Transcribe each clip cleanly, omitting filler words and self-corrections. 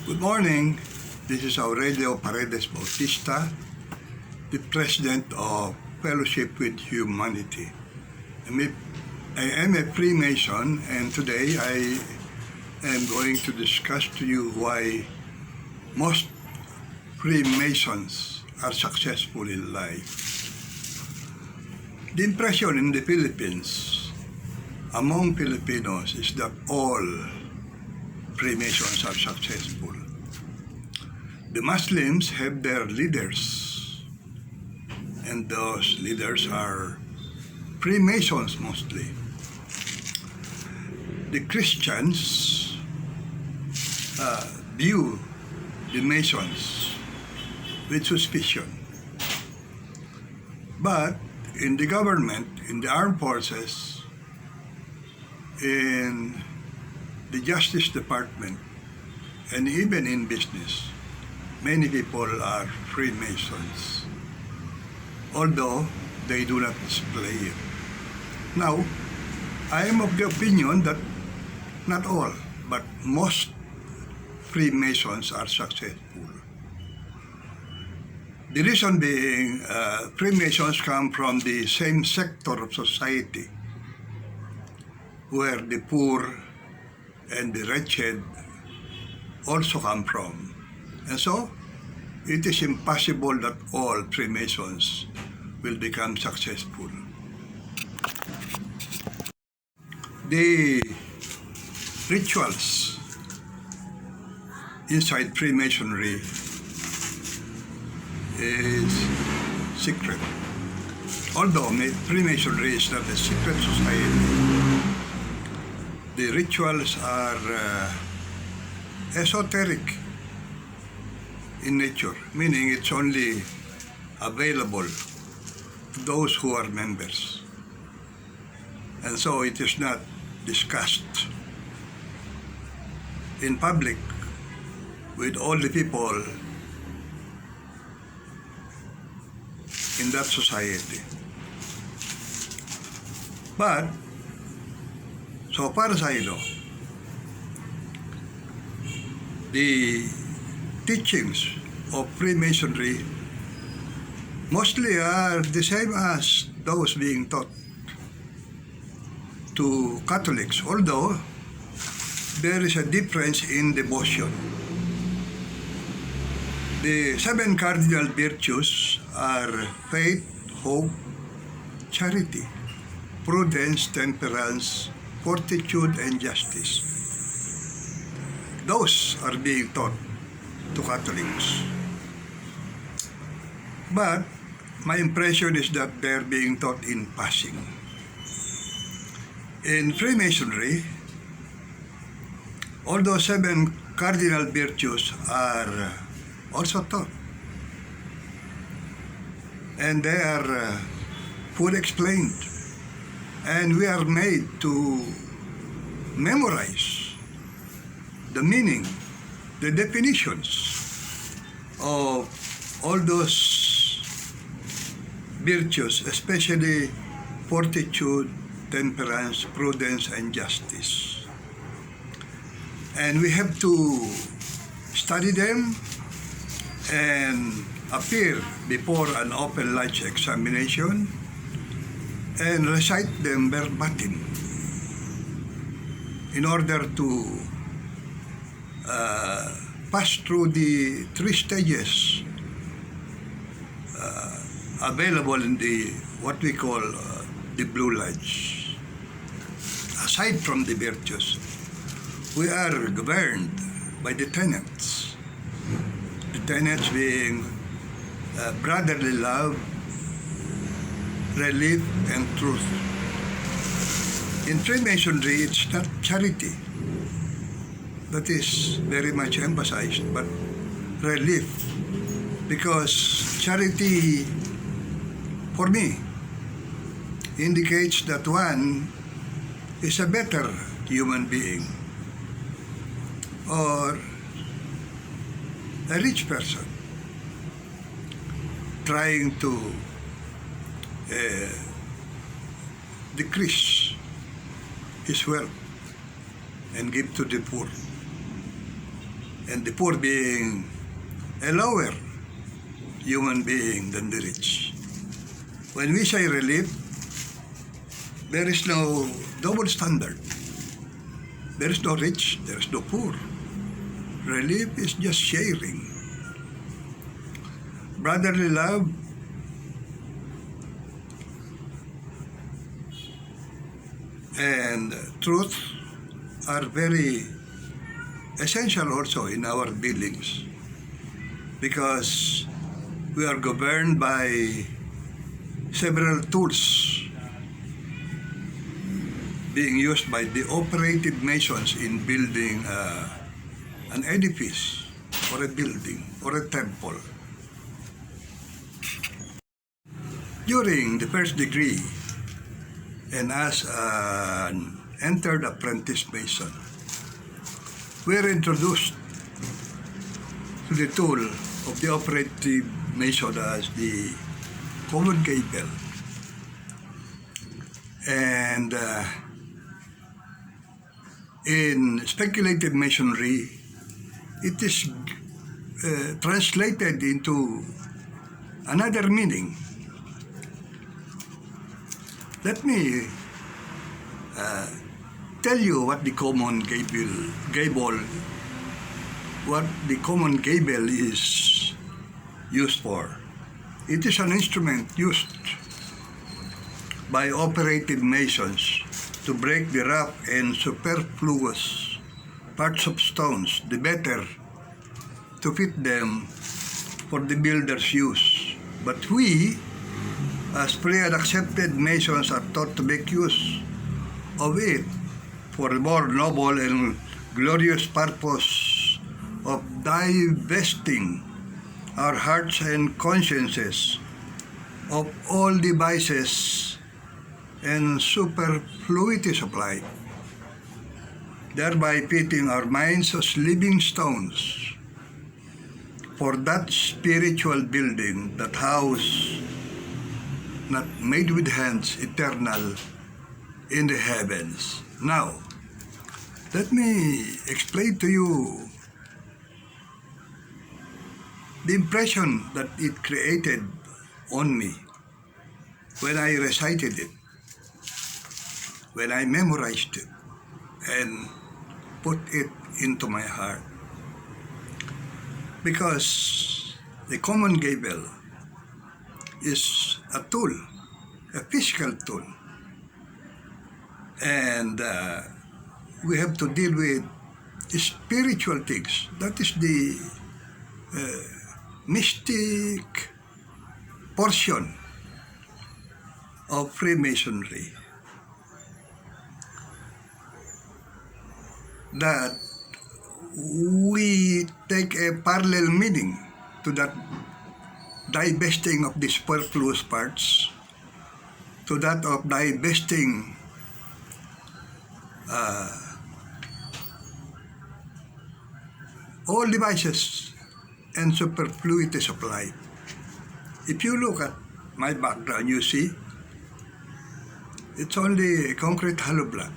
Good morning. This is Aurelio Paredes Bautista, the President of Fellowship with Humanity. I am a Freemason, and today I am going to discuss to you why most Freemasons are successful in life. The impression in the Philippines among Filipinos is that all Freemasons are successful. The Muslims have their leaders, and those leaders are Freemasons mostly. The Christians view the Masons with suspicion. But in the government, in the armed forces, in the Justice Department, and even in business, many people are Freemasons, although they do not display it. Now, I am of the opinion that not all, but most Freemasons are successful. The reason being, Freemasons come from the same sector of society where the poor and the wretched also come from. And so, it is impossible that all Freemasons will become successful. The rituals inside Freemasonry is secret. Although Freemasonry is not a secret society, the rituals are esoteric in nature, meaning it's only available to those who are members. And so it is not discussed in public with all the people in that society. But so far as I know, the teachings of Freemasonry mostly are the same as those being taught to Catholics, although there is a difference in devotion. The 7 cardinal virtues are faith, hope, charity, prudence, temperance, fortitude, and justice. Those are being taught to Catholics. But my impression is that they're being taught in passing. In Freemasonry, although 7 cardinal virtues are also taught, and they are fully explained, and we are made to memorize the meaning, the definitions of all those virtues, especially fortitude, temperance, prudence, and justice. And we have to study them and appear before an open lunch examination and recite them verbatim in order to pass through the 3 stages available in the what we call the Blue Lodge. Aside from the virtues, we are governed by the tenets. The tenets being brotherly love, relief, and truth. In Freemasonry, it's not charity that is very much emphasized, but relief, because charity, for me, indicates that one is a better human being or a rich person trying to decrease his wealth and give to the poor. and the poor being a lower human being than the rich. When we say relief, there is no double standard. There is no rich, there is no poor. Relief is just sharing. Brotherly love and truth are very essential also in our dealings, because we are governed by several tools being used by the operative Masons in building an edifice or a building or a temple. During the first degree, and as an entered apprentice Mason, we are introduced to the tool of the operative Mason as the common gable. And in speculative masonry, it is translated into another meaning. Let me tell you what the common gable is used for. It is an instrument used by operative Masons to break the rough and superfluous parts of stones, the better to fit them for the builder's use. But we, as free and accepted Masons, are taught to make use of it for the more noble and glorious purpose of divesting our hearts and consciences of all the vices and superfluities of life, thereby fitting our minds as living stones for that spiritual building, that house not made with hands, eternal in the heavens. Now, let me explain to you the impression that it created on me when I recited it, when I memorized it and put it into my heart. Because the common gable is a tool, a physical tool. And we have to deal with spiritual things. That is the mystic portion of Freemasonry. That we take a parallel meaning to that divesting of the superfluous parts, to that of divesting all devices and superfluities of life. If you look at my background, you see, it's only a concrete hollow block.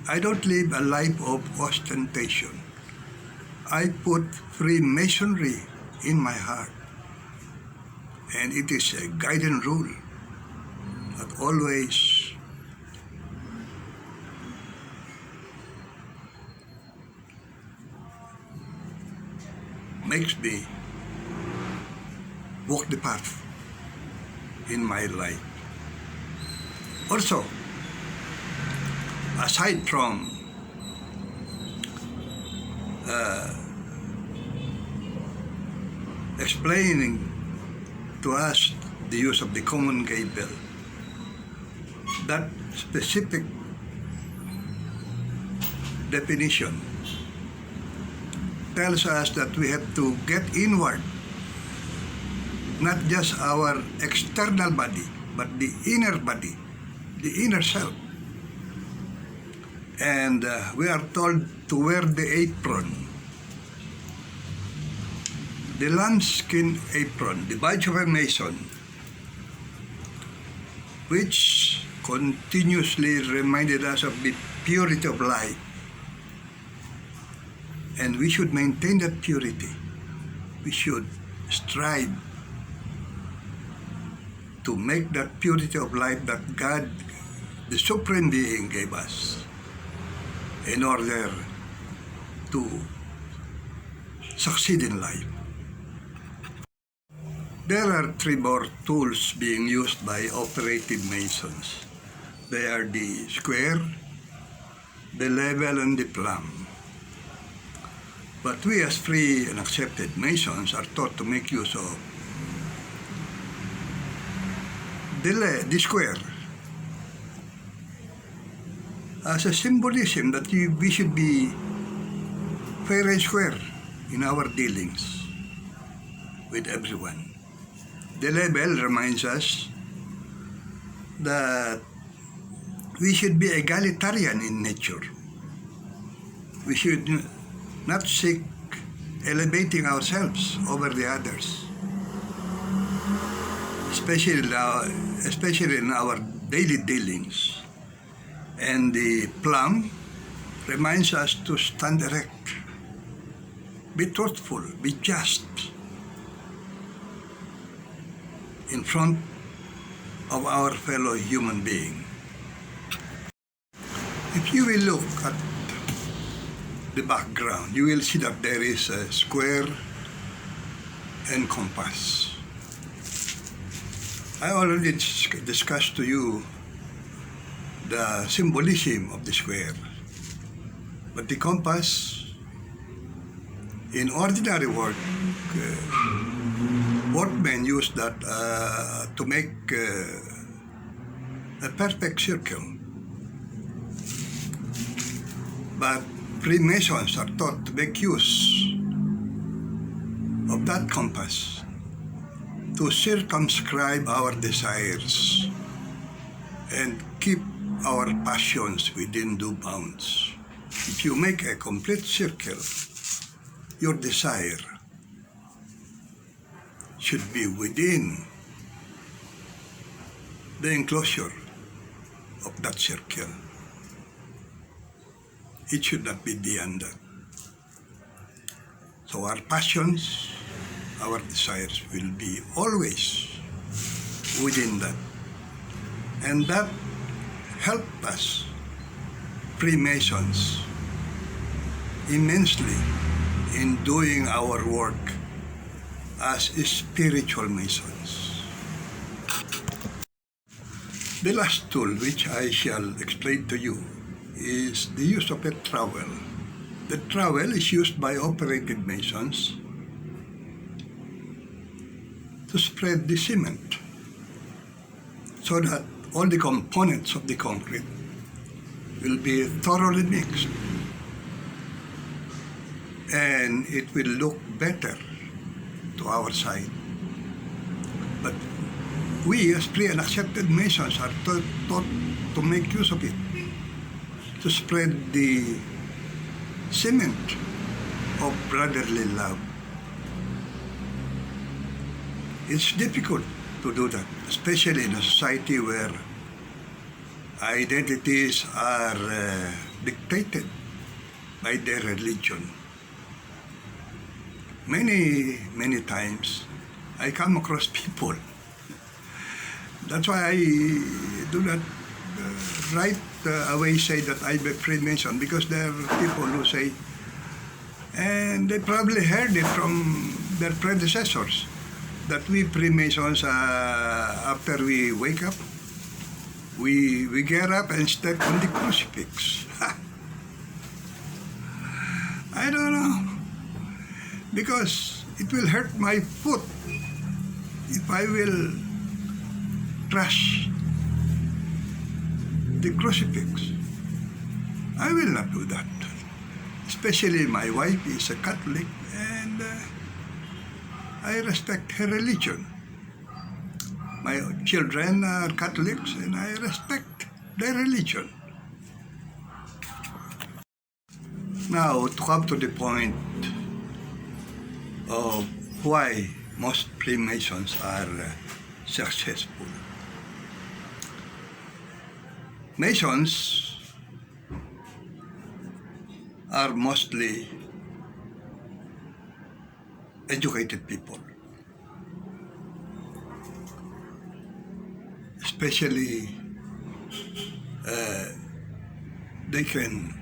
I don't live a life of ostentation. I put Freemasonry in my heart. And it is a guiding rule that always makes me walk the path in my life. Also, aside from explaining to us the use of the common gable, that specific definition tells us that we have to get inward, not just our external body, but the inner body, the inner self. And we are told to wear the apron, the lambskin apron, the badge of a Mason, which continuously reminded us of the purity of life And we should maintain that purity. We should strive to make that purity of life that God, the Supreme Being, gave us in order to succeed in life. There are three more tools being used by operative Masons. They are the square, the level, and the plumb. But we as free and accepted Masons are taught to make use of the square as a symbolism that we should be fair and square in our dealings with everyone. The level reminds us that we should be egalitarian in nature. We should not seek elevating ourselves over the others, especially in our daily dealings. And the plumb reminds us to stand erect, be truthful, be just in front of our fellow human being. If you will look at the background, you will see that there is a square and compass. I already discussed to you the symbolism of the square, but the compass, in ordinary work, workmen use that to make a perfect circle. But Freemasons are taught to make use of that compass to circumscribe our desires and keep our passions within due bounds. If you make a complete circle, your desire should be within the enclosure of that circle. It should not be beyond that. So our passions, our desires will be always within that. And that helped us, Freemasons, immensely in doing our work as spiritual Masons. The last tool which I shall explain to you is the use of a trowel. The trowel is used by operated Masons to spread the cement so that all the components of the concrete will be thoroughly mixed and it will look better to our side. But we as free and accepted Masons are taught to make use of it, to spread the cement of brotherly love. It's difficult to do that, especially in a society where identities are dictated by their religion. Many times I come across people. That's why I do not right away say that I'm a Freemason, because there are people who say, and they probably heard it from their predecessors, that we Freemasons, after we wake up, we get up and step on the crucifix. I don't know, because it will hurt my foot if I will crush the crucifix. I will not do that. Especially my wife is a Catholic, and I respect her religion. My children are Catholics, and I respect their religion. Now, to come to the point of why most Freemasons are successful. Masons are mostly educated people. Especially, they can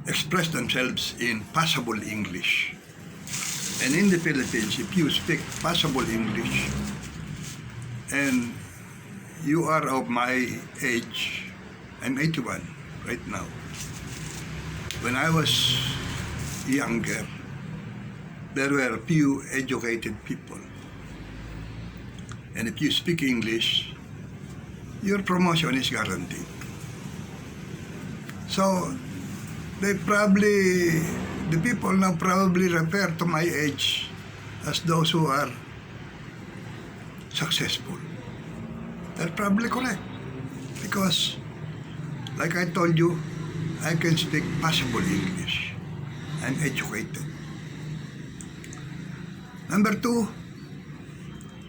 express themselves in passable English. And in the Philippines, if you speak passable English and you are of my age, I'm 81 right now. When I was younger, there were few educated people. And if you speak English, your promotion is guaranteed. So, the people now probably refer to my age as those who are successful. They're probably correct. Because, like I told you, I can speak passable English. I'm educated. Number two,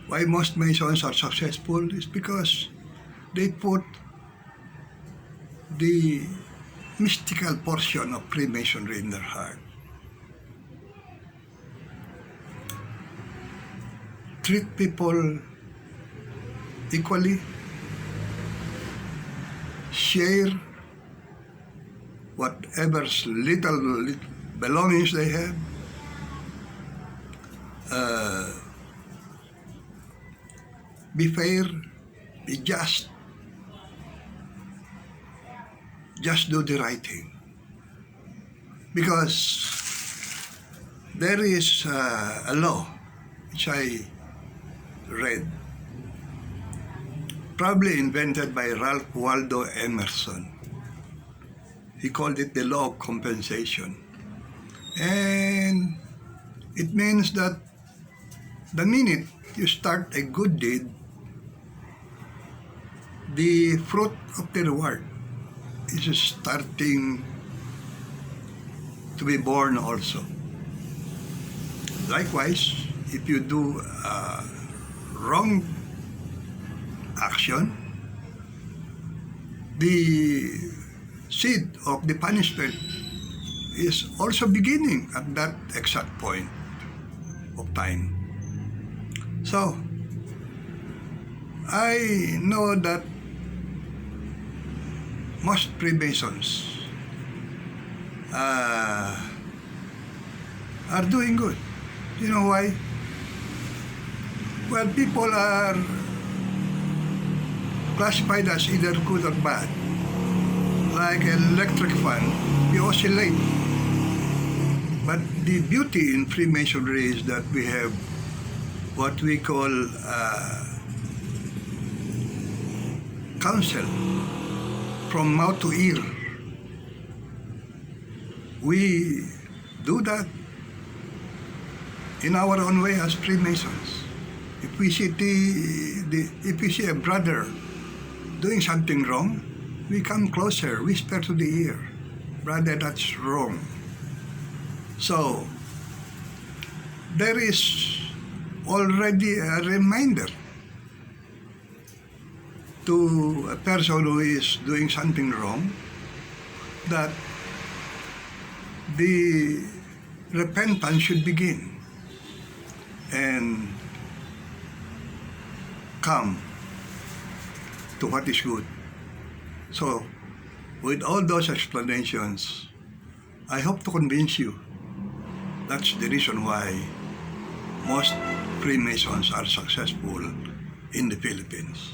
why most Masons are successful is because they put the mystical portion of Freemasonry in their heart. Treat people equally, share whatever little belongings they have, be fair, be just do the right thing. Because there is a law which I read, probably invented by Ralph Waldo Emerson. He called it the law of compensation. And it means that the minute you start a good deed, the fruit of the reward is starting to be born also. Likewise, if you do wrong action, the seed of the punishment is also beginning at that exact point of time. So, I know that most Freemasons are doing good. You know why? Well, people are classified as either good or bad. Like an electric fan, we oscillate. But the beauty in Freemasonry is that we have what we call counsel from mouth to ear. We do that in our own way as Freemasons. If we see if we see a brother doing something wrong, we come closer, whisper to the ear, brother, that's wrong. So there is already a reminder to a person who is doing something wrong that the repentance should begin and come to what is good. So, with all those explanations, I hope to convince you that's the reason why most Freemasons are successful in the Philippines.